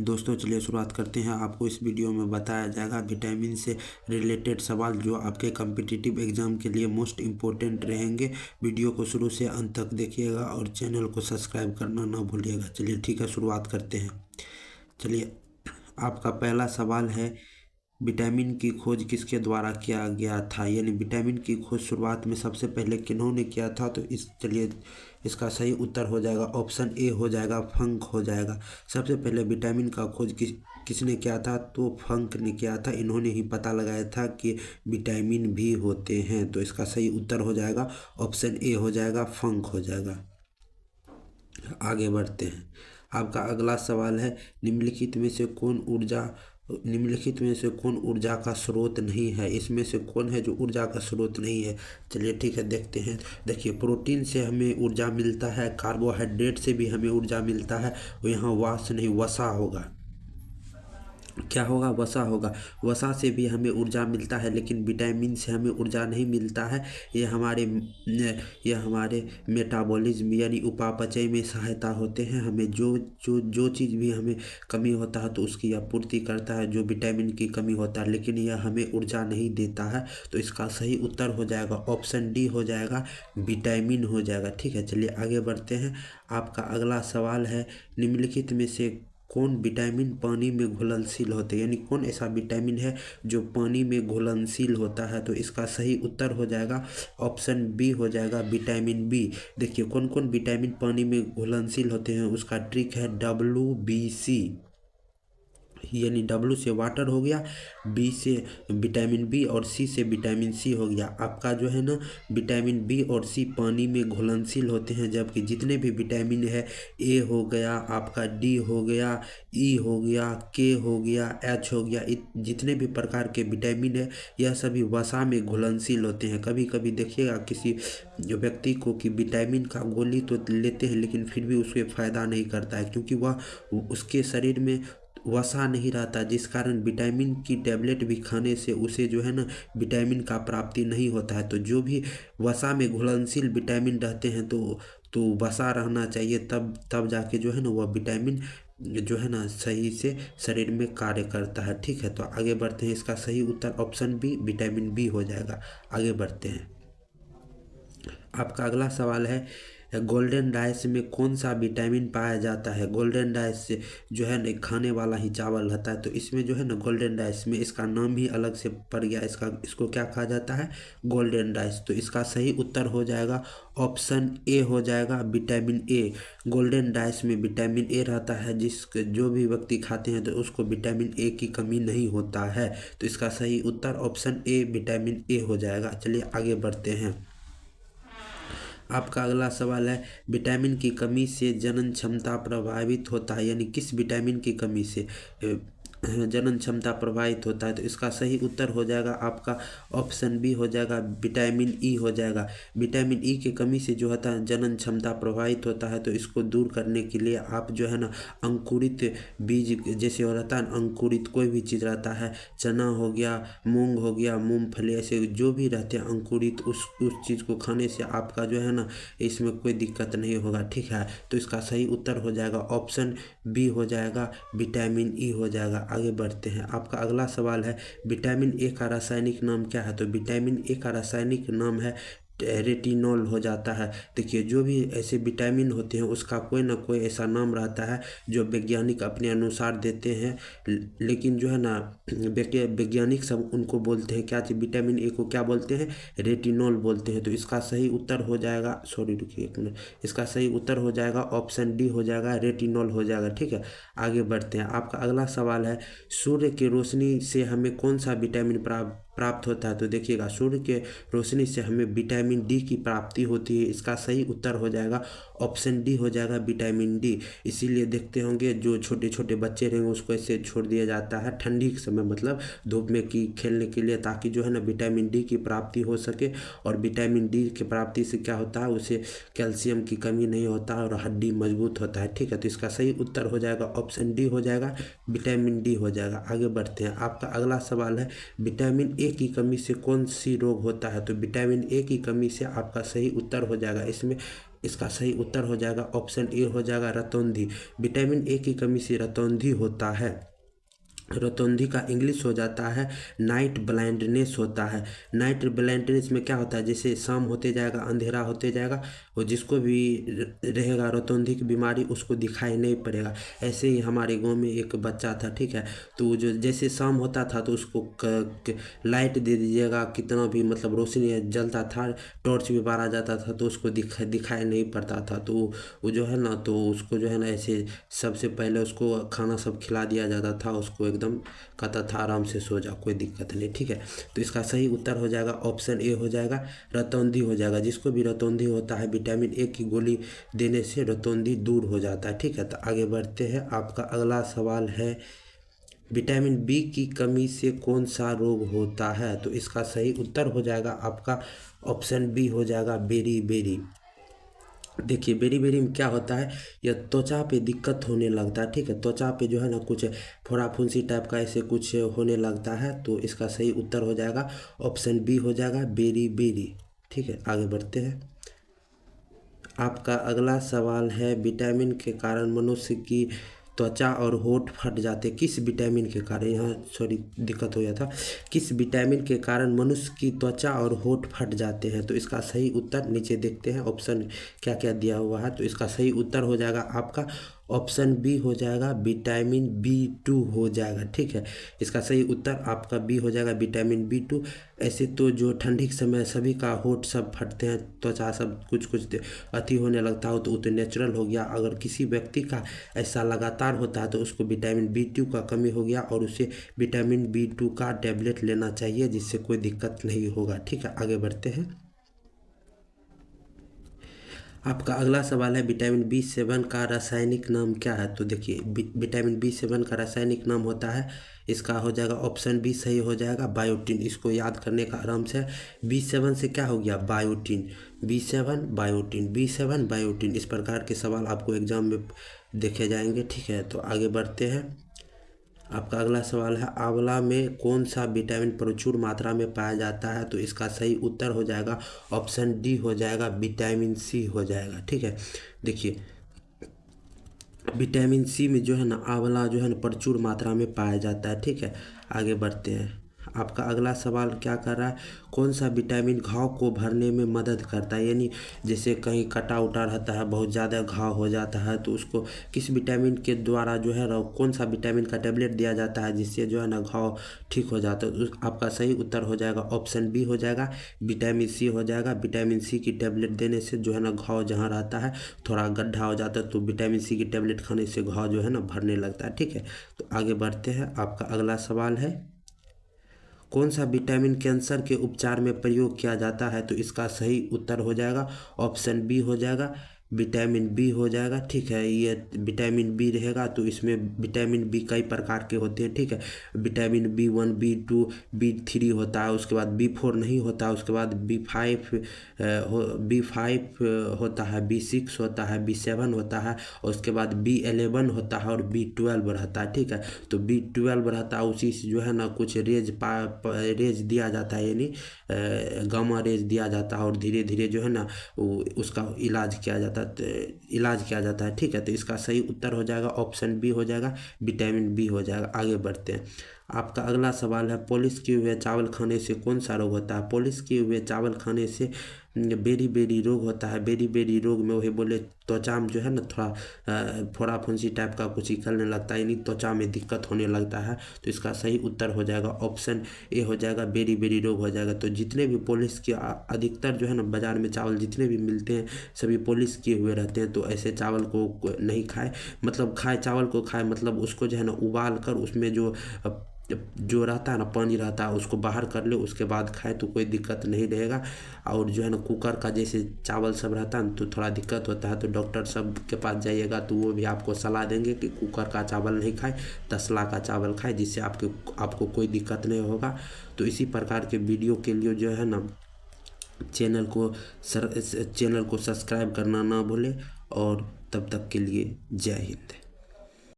दोस्तों चलिए शुरुआत करते हैं। आपको इस वीडियो में बताया जाएगा विटामिन से रिलेटेड सवाल जो आपके कॉम्पिटिटिव एग्जाम के लिए मोस्ट इम्पोर्टेंट रहेंगे। वीडियो को शुरू से अंत तक देखिएगा और चैनल को सब्सक्राइब करना ना भूलिएगा। चलिए ठीक है, शुरुआत करते हैं। चलिए, आपका पहला सवाल है, विटामिन की खोज किसके द्वारा किया गया था? यानी विटामिन की खोज शुरुआत में सबसे पहले किन्होंने किया था? तो चलिए इसका सही उत्तर हो जाएगा ऑप्शन ए हो जाएगा, फंक हो जाएगा। सबसे पहले विटामिन का खोज किसने किया था? तो फंक ने किया था। इन्होंने ही पता लगाया था कि विटामिन भी होते हैं। तो इसका सही उत्तर हो जाएगा ऑप्शन ए हो जाएगा, फंक हो जाएगा। आगे बढ़ते हैं। आपका अगला सवाल है, निम्नलिखित में से कौन ऊर्जा का स्रोत नहीं है? इसमें से कौन है जो ऊर्जा का स्रोत नहीं है? चलिए ठीक है, देखते हैं। देखिए, प्रोटीन से हमें ऊर्जा मिलता है, कार्बोहाइड्रेट से भी हमें ऊर्जा मिलता है। यहाँ वास नहीं, वसा होगा। क्या होगा? वसा होगा। वसा से भी हमें ऊर्जा मिलता है, लेकिन विटामिन से हमें ऊर्जा नहीं मिलता है। ये हमारे मेटाबॉलिज्म यानी उपापचय में सहायता होते हैं। हमें जो चीज़ भी हमें कमी होता है तो उसकी आपूर्ति करता है, जो विटामिन की कमी होता है, लेकिन यह हमें ऊर्जा नहीं देता है। तो इसका सही उत्तर हो जाएगा ऑप्शन डी हो जाएगा, विटामिन हो जाएगा। ठीक है, चलिए आगे बढ़ते हैं। आपका अगला सवाल है, निम्नलिखित में से कौन विटामिन पानी में घुलनशील होते हैं? यानी कौन ऐसा विटामिन है जो पानी में घुलनशील होता है? तो इसका सही उत्तर हो जाएगा ऑप्शन बी हो जाएगा, विटामिन बी। देखिए, कौन कौन विटामिन पानी में घुलनशील होते हैं, उसका ट्रिक है WBC। यानी W से वाटर हो गया, B से विटामिन बी और C से विटामिन सी हो गया। आपका जो है ना, विटामिन बी और सी पानी में घुलनशील होते हैं, जबकि जितने भी विटामिन है, A हो गया, आपका D हो गया, E हो गया, K हो गया, H हो गया, जितने भी प्रकार के विटामिन है, यह सभी वसा में घुलनशील होते हैं। कभी कभी देखिएगा किसी व्यक्ति को कि विटामिन का गोली तो लेते हैं, लेकिन फिर भी उसके फ़ायदा नहीं करता है, क्योंकि वह उसके शरीर में वसा नहीं रहता, जिस कारण विटामिन की टैबलेट भी खाने से उसे जो है ना विटामिन का प्राप्ति नहीं होता है। तो जो भी वसा में घुलनशील विटामिन रहते हैं तो वसा रहना चाहिए, तब जाके जो है ना वह विटामिन जो है ना सही से शरीर में कार्य करता है। ठीक है, तो आगे बढ़ते हैं। इसका सही उत्तर ऑप्शन बी, विटामिन बी हो जाएगा। आगे बढ़ते हैं। आपका अगला सवाल है, गोल्डन राइस में कौन सा विटामिन पाया जाता है? गोल्डन राइस से जो है ना खाने वाला ही चावल रहता है, तो इसमें जो है ना गोल्डन राइस में इसका नाम ही अलग से पड़ गया। इसको क्या कहा जाता है? Golden rice. तो इसका सही उत्तर हो जाएगा ऑप्शन ए हो जाएगा, विटामिन ए। गोल्डन राइस में विटामिन ए रहता है, जो भी व्यक्ति खाते हैं तो उसको विटामिन ए की कमी नहीं होता है। तो इसका सही उत्तर ऑप्शन ए, विटामिन ए हो जाएगा। चलिए आगे बढ़ते हैं। आपका अगला सवाल है, विटामिन की कमी से जनन क्षमता प्रभावित होता है? यानी किस विटामिन की कमी से जनन क्षमता प्रभावित होता है? तो इसका सही उत्तर हो जाएगा आपका ऑप्शन बी हो जाएगा, विटामिन ई हो जाएगा। विटामिन ई की कमी से जो होता है जनन क्षमता प्रभावित होता है। तो इसको दूर करने के लिए आप जो है ना अंकुरित बीज, जैसे रहता है अंकुरित कोई भी चीज़ रहता है, चना हो गया, मूंग हो गया, मूंगफली, ऐसे जो भी रहते हैं अंकुरित, उस चीज़ को खाने से आपका जो है ना इसमें कोई दिक्कत नहीं होगा। ठीक है, तो इसका सही उत्तर हो जाएगा ऑप्शन बी हो जाएगा, विटामिन ई हो जाएगा। आगे बढ़ते हैं। आपका अगला सवाल है, विटामिन ए का रासायनिक नाम क्या है? तो विटामिन ए का रासायनिक नाम है रेटिनॉल हो जाता है। देखिए, जो भी ऐसे विटामिन होते हैं उसका कोई ना कोई ऐसा नाम रहता है जो वैज्ञानिक अपने अनुसार देते हैं, लेकिन जो है ना वैज्ञानिक सब उनको बोलते हैं क्या? विटामिन ए को क्या बोलते हैं? रेटिनॉल बोलते हैं। तो इसका सही उत्तर हो जाएगा, सॉरी रुकिए एक मिनट, इसका सही उत्तर हो जाएगा ऑप्शन डी हो जाएगा, रेटिनॉल हो जाएगा। ठीक है, आगे बढ़ते हैं। आपका अगला सवाल है, सूर्य की रोशनी से हमें कौन सा विटामिन प्राप्त होता है? तो देखिएगा, सूर्य के रोशनी से हमें विटामिन डी की प्राप्ति होती है। इसका सही उत्तर हो जाएगा ऑप्शन डी हो जाएगा, विटामिन डी। इसीलिए देखते होंगे जो छोटे छोटे बच्चे रहेंगे उसको ऐसे छोड़ दिया जाता है ठंडी के समय, मतलब धूप में खेलने के लिए, ताकि जो है ना विटामिन डी की प्राप्ति हो सके। और विटामिन डी की प्राप्ति से क्या होता है, उसे कैल्शियम की कमी नहीं होता और हड्डी मजबूत होता है। ठीक है, तो इसका सही उत्तर हो जाएगा ऑप्शन डी हो जाएगा, विटामिन डी हो जाएगा। आगे बढ़ते हैं। आपका अगला सवाल है, विटामिन ए की कमी से कौन सी रोग होता है? तो विटामिन ए की कमी से आपका सही उत्तर हो जाएगा, इसमें इसका सही उत्तर हो जाएगा ऑप्शन ए हो जाएगा रतौंधी। विटामिन ए की कमी से रतौंधी होता है। रतौंधी का इंग्लिश हो जाता है नाइट ब्लाइंडनेस होता है। नाइट ब्लाइंडनेस में क्या होता है, जैसे शाम होते जाएगा अंधेरा होते जाएगा, वो जिसको भी रहेगा रतौंधी की बीमारी उसको दिखाई नहीं पड़ेगा। ऐसे ही हमारे गांव में एक बच्चा था, ठीक है, तो जो जैसे शाम होता था तो उसको लाइट दे दीजिएगा, कितना भी मतलब रोशनी जलता था, टॉर्च भी बारा जाता था तो उसको दिखाई नहीं पड़ता था। तो वो जो है ना, तो उसको जो है ना ऐसे सबसे पहले उसको खाना सब खिला दिया जाता था, उसको एकदम कहता था आराम से सो जा, कोई दिक्कत नहीं, ठीक है। तो इसका सही उत्तर हो जाएगा ऑप्शन ए हो जाएगा रतौंधी हो जाएगा। जिसको भी रतौंधी होता है विटामिन ए की गोली देने से रतौंधी दूर हो जाता है, ठीक है। तो आगे बढ़ते हैं। आपका अगला सवाल है विटामिन बी की कमी से कौन सा रोग होता है? तो इसका सही उत्तर हो जाएगा आपका ऑप्शन बी हो जाएगा बेरी। देखिए बेरी में क्या होता है, यह त्वचा पे दिक्कत होने लगता है, ठीक है। त्वचा पे जो है ना कुछ फोड़ा फुंसी टाइप का ऐसे कुछ होने लगता है। तो इसका सही उत्तर हो जाएगा ऑप्शन बी हो जाएगा बेरी, ठीक है। आगे बढ़ते हैं। आपका अगला सवाल है विटामिन के कारण मनुष्य की त्वचा और होंठ फट जाते, किस विटामिन के कारण, यहाँ सॉरी दिक्कत हो गया था, किस विटामिन के कारण मनुष्य की त्वचा और होंठ फट जाते हैं? तो इसका सही उत्तर नीचे देखते हैं ऑप्शन क्या क्या दिया हुआ है। तो इसका सही उत्तर हो जाएगा आपका ऑप्शन बी हो जाएगा विटामिन B2 हो जाएगा, ठीक है। इसका सही उत्तर आपका बी हो जाएगा विटामिन B2। ऐसे तो जो ठंडी के समय सभी का होंठ सब फटते हैं, त्वचा सब कुछ अति होने लगता हो, तो वो तो नेचुरल हो गया। अगर किसी व्यक्ति का ऐसा लगातार होता है तो उसको विटामिन B2 का कमी हो गया और उसे विटामिन B2 का टैबलेट लेना चाहिए, जिससे कोई दिक्कत नहीं होगा, ठीक है। आगे बढ़ते हैं। आपका अगला सवाल है विटामिन B7 का रासायनिक नाम क्या है? तो देखिए विटामिन B7 का रासायनिक नाम होता है, इसका हो जाएगा ऑप्शन बी सही हो जाएगा बायोटीन। इसको याद करने का आराम से, B7 से क्या हो गया बायोटीन, B7 बायोटीन। इस प्रकार के सवाल आपको एग्जाम में देखे जाएंगे, ठीक है। तो आगे बढ़ते हैं। आपका अगला सवाल है आंवला में कौन सा विटामिन प्रचुर मात्रा में पाया जाता है? तो इसका सही उत्तर हो जाएगा ऑप्शन डी हो जाएगा विटामिन सी हो जाएगा, ठीक है। देखिए विटामिन सी में जो है ना आंवला जो है ना प्रचुर मात्रा में पाया जाता है, ठीक है। आगे बढ़ते हैं। आपका अगला सवाल क्या कर रहा है, कौन सा विटामिन घाव को भरने में मदद करता है? यानी जैसे कहीं कटा उटा रहता है, बहुत ज़्यादा घाव हो जाता है, तो उसको किस विटामिन के द्वारा जो है कौन सा विटामिन का टेबलेट दिया जाता है जिससे जो है ना घाव ठीक हो जाता है? आपका सही उत्तर हो जाएगा ऑप्शन बी हो जाएगा विटामिन सी हो जाएगा। विटामिन सी की टेबलेट देने से जो है ना घाव जहाँ रहता है थोड़ा गड्ढा हो जाता है, तो विटामिन सी की टेबलेट खाने से घाव जो है ना भरने लगता है, ठीक है। तो आगे बढ़ते हैं। आपका अगला सवाल है कौन सा विटामिन कैंसर के उपचार में प्रयोग किया जाता है? तो इसका सही उत्तर हो जाएगा ऑप्शन बी हो जाएगा विटामिन बी हो जाएगा, ठीक है। ये विटामिन बी रहेगा तो इसमें विटामिन बी कई प्रकार के होते हैं, ठीक है। विटामिन B1 B2 B3 होता है, उसके बाद B4 नहीं होता, उसके बाद B5 होता है, B6 होता है, B7 होता है, और उसके बाद B11 होता है और B12 रहता है, ठीक है। तो B12 रहता है, उसी से जो है ना कुछ रेज दिया जाता है, यानी गामा रेज दिया जाता है, और धीरे धीरे जो है ना उसका इलाज किया जाता है, ठीक है। तो इसका सही उत्तर हो जाएगा ऑप्शन बी हो जाएगा विटामिन बी हो जाएगा। आगे बढ़ते हैं। आपका अगला सवाल है पॉलिश किए हुए चावल खाने से कौन सा रोग होता है? पॉलिश किए हुए चावल खाने से बेरी रोग होता है। बेरी रोग में वही बोले त्वचा में जो है ना थोड़ा फोड़ा फुंसी टाइप का कुछ निकलने लगता है, यानी त्वचा में दिक्कत होने लगता है। तो इसका सही उत्तर हो जाएगा ऑप्शन ए हो जाएगा बेरी रोग हो जाएगा। तो जितने भी पॉलिश के अधिकतर जो है ना बाजार में चावल जितने भी मिलते हैं सभी पॉलिश किए हुए रहते हैं, तो ऐसे चावल को नहीं खाए, मतलब चावल को खाए मतलब उसको जो है ना उबाल कर उसमें जो रहता है ना पानी रहता है उसको बाहर कर ले, उसके बाद खाए तो कोई दिक्कत नहीं रहेगा। और जो है ना कुकर का जैसे चावल सब रहता है तो थोड़ा दिक्कत होता है, तो डॉक्टर सब के पास जाइएगा तो वो भी आपको सलाह देंगे कि कुकर का चावल नहीं खाए, तसला का चावल खाए, जिससे आपको कोई दिक्कत नहीं होगा। तो इसी प्रकार के वीडियो के लिए जो है ना चैनल को सब्सक्राइब करना ना भूलें। और तब तक के लिए जय हिंद।